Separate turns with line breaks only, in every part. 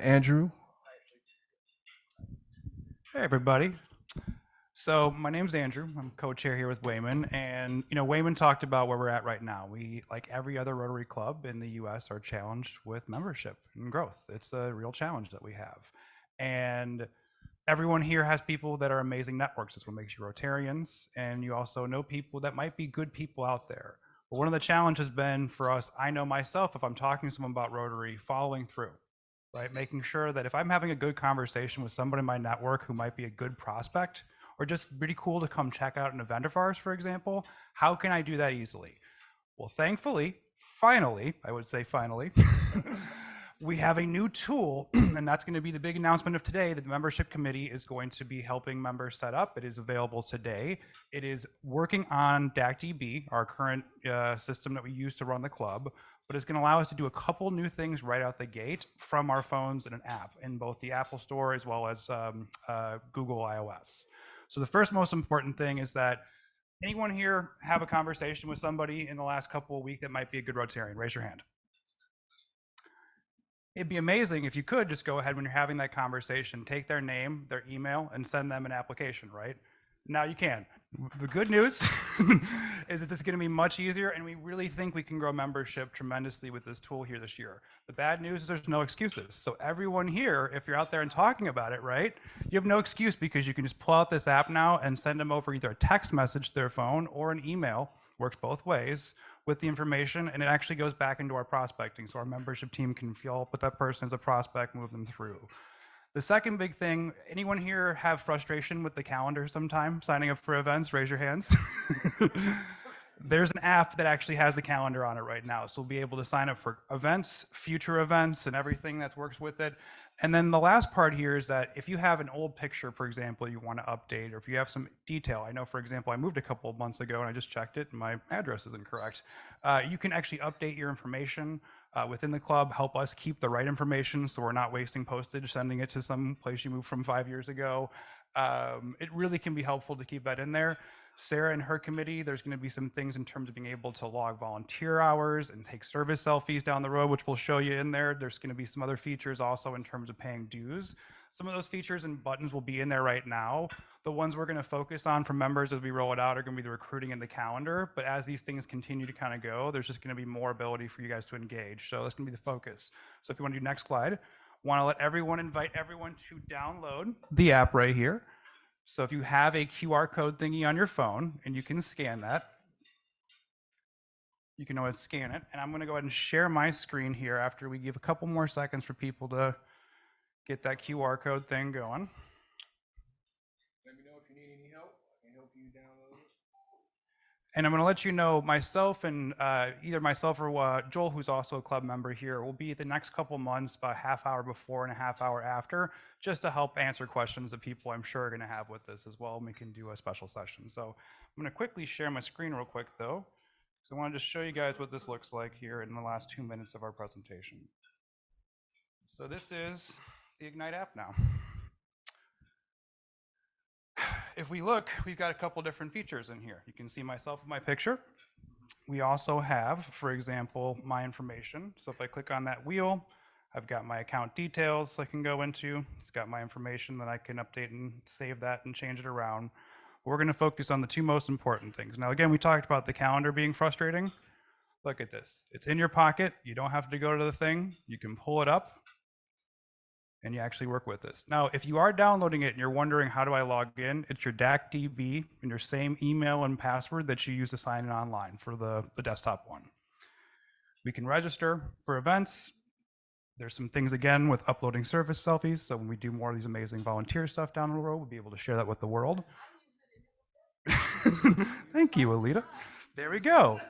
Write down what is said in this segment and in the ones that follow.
Andrew.
Hey everybody. So my name's Andrew. I'm co-chair here with Wayman, and Wayman talked about where we're at right now. We, like every other Rotary club in the U.S., are challenged with membership and growth. It's a real challenge that we have, and everyone here has people that are amazing networks. That's what makes you Rotarians, and you also know people that might be good people out there. But one of the challenges has been for us. I know myself, if I'm talking to someone about Rotary, following through, right? Making sure that if I'm having a good conversation with somebody in my network who might be a good prospect or just really cool to come check out an event of ours, for example, how can I do that easily? Well, thankfully, finally, I would say finally, we have a new tool, and that's going to be the big announcement of today that the membership committee is going to be helping members set up. It is available today. It is working on DACDB, our current system that we use to run the club, but it's going to allow us to do a couple new things right out the gate from our phones and an app in both the Apple Store as well as Google iOS. So the first most important thing is that anyone here have a conversation with somebody in the last couple of weeks that might be a good Rotarian? Raise your hand. It'd be amazing if you could just go ahead when you're having that conversation, take their name, their email, and send them an application, right? Now you can. The good news is that this is going to be much easier, and we really think we can grow membership tremendously with this tool here this year. The bad news is there's no excuses. So everyone here, if you're out there and talking about it, right, you have no excuse because you can just pull out this app now and send them over either a text message to their phone or an email, works both ways, with the information, and it actually goes back into our prospecting. So our membership team can follow up with that person as a prospect, move them through. The second big thing, anyone here have frustration with the calendar sometime, signing up for events? Raise your hands. There's an app that actually has the calendar on it right now. So we'll be able to sign up for events, future events, and everything that works with it. And then the last part here is that if you have an old picture, for example, you want to update, or if you have some detail, I know, for example, I moved a couple of months ago and I just checked it and my address isn't correct. You can actually update your information within the club, help us keep the right information so we're not wasting postage, sending it to some place you moved from 5 years ago. It really can be helpful to keep that in there. Sarah and her committee, there's going to be some things in terms of being able to log volunteer hours and take service selfies down the road, which we'll show you in there. There's going to be some other features also in terms of paying dues. Some of those features and buttons will be in there right now. The ones we're going to focus on for members as we roll it out are going to be the recruiting and the calendar. But as these things continue to kind of go, there's just going to be more ability for you guys to engage. So that's going to be the focus. So if you want to do next slide, want to let everyone invite everyone to download the app right here. So if you have a QR code thingy on your phone and you can scan that, you can always scan it. And I'm going to go ahead and share my screen here after we give a couple more seconds for people to get that QR code thing going.
Let me know if you need any help. I can help you download it.
And I'm going to let you know myself and either myself or Joel, who's also a club member here, will be the next couple months, about a half hour before and a half hour after, just to help answer questions that people I'm sure are going to have with this as well. And we can do a special session. So I'm going to quickly share my screen real quick, though, because I wanted to show you guys what this looks like here in the last 2 minutes of our presentation. So this is the Ignite app now. If we look, we've got a couple different features in here. You can see myself in my picture. We also have, for example, my information. So if I click on that wheel, I've got my account details I can go into. It's got my information that I can update and save that and change it around. We're going to focus on the two most important things. Now, again, we talked about the calendar being frustrating. Look at this. It's in your pocket. You don't have to go to the thing. You can pull it up and you actually work with this. Now, if you are downloading it and you're wondering how do I log in, it's your DACDB and your same email and password that you use to sign in online for the desktop one. We can register for events. There's some things, again, with uploading service selfies. So when we do more of these amazing volunteer stuff down the road, we'll be able to share that with the world. Thank you, Alita. There we go.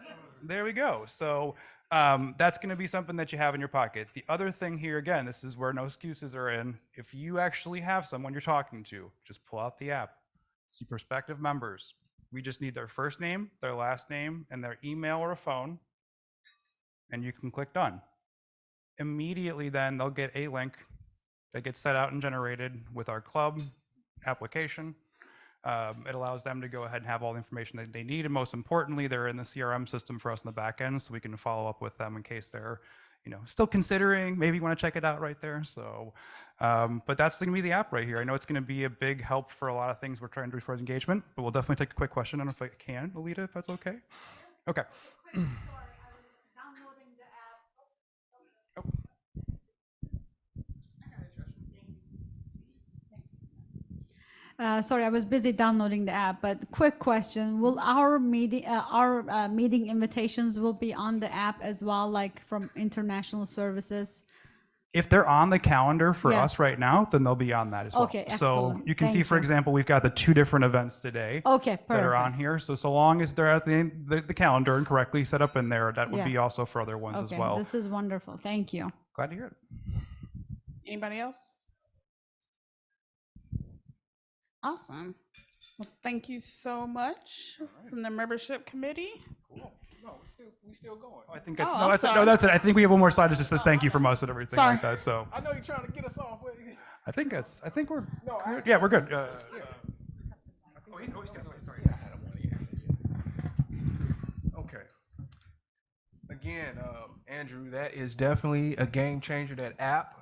There we go. So that's going to be something that you have in your pocket. The other thing here, again, this is where no excuses are in. If you actually have someone you're talking to, just pull out the app, see prospective members. We just need their first name, their last name, and their email or a phone, and you can click done. Immediately then they'll get a link that gets set out and generated with our club application. It allows them to go ahead and have all the information that they need, and most importantly, they're in the CRM system for us in the back end, so we can follow up with them in case they're still considering, maybe you want to check it out right there. So, but that's going to be the app right here. I know it's going to be a big help for a lot of things we're trying to do for engagement, but we'll definitely take a quick question. I don't know if I can, Alita, if that's okay. Okay.
Sorry, I was busy downloading the app, but quick question. Will our meeting invitations will be on the app as well, like from international services?
If they're on the calendar for us
Yes.
right now, then they'll be on that as well.
Okay,
So
excellent.
you can see,
Thank
for
you.
example, we've got the 2 different events today
Okay,
that are on
perfect.
here. So long as they're at the calendar and correctly set up in there, that would
Yeah.
be also for other ones as
Okay,
well.
this is wonderful. Thank you.
Glad to hear it.
Anybody else? Awesome. Well, thank you so much from the membership committee.
Cool. No, we still going.
I think that's,
Oh,
no,
I'm
that's it. No,
sorry.
that's it. I think we have one more slide. It's just this thank you from us and everything
Sorry.
like that. So
I know you're trying to get us off.
I think we're
No,
good. Yeah, we're good.
Yeah.
He's good. Sorry.
Yeah, I had one, yeah. Okay. Again, Andrew, that is definitely a game changer. That app,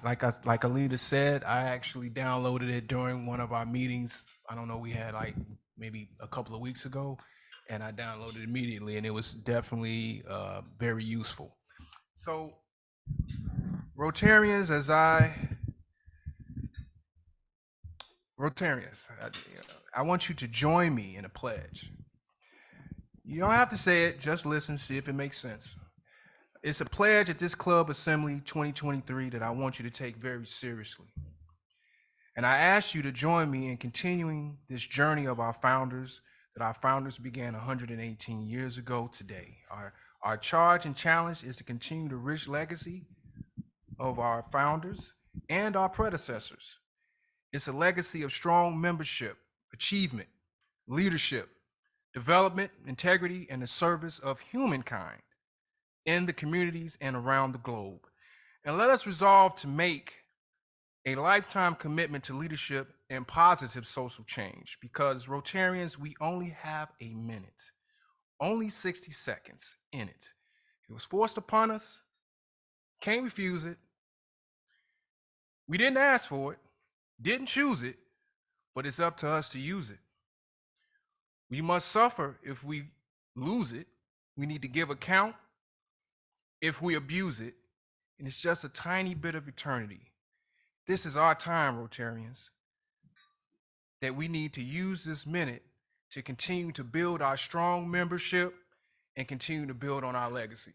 like Alita said, I actually downloaded it during one of our meetings. I don't know, we had like maybe a couple of weeks ago, and I downloaded it immediately, and it was definitely very useful. So, Rotarians, I want you to join me in a pledge. You don't have to say it, just listen, see if it makes sense. It's a pledge at this club assembly 2023 that I want you to take very seriously. And I ask you to join me in continuing this journey of our founders, that our founders began 118 years ago today. Our charge and challenge is to continue the rich legacy of our founders and our predecessors. It's a legacy of strong membership, achievement, leadership, development, integrity, and the service of humankind in the communities and around the globe. And let us resolve to make a lifetime commitment to leadership and positive social change, because Rotarians, we only have a minute, only 60 seconds in it. It was forced upon us, can't refuse it. We didn't ask for it, didn't choose it, but it's up to us to use it. We must suffer if we lose it. We need to give account if we abuse it, and it's just a tiny bit of eternity. This is our time, Rotarians, that we need to use this minute to continue to build our strong membership and continue to build on our legacy.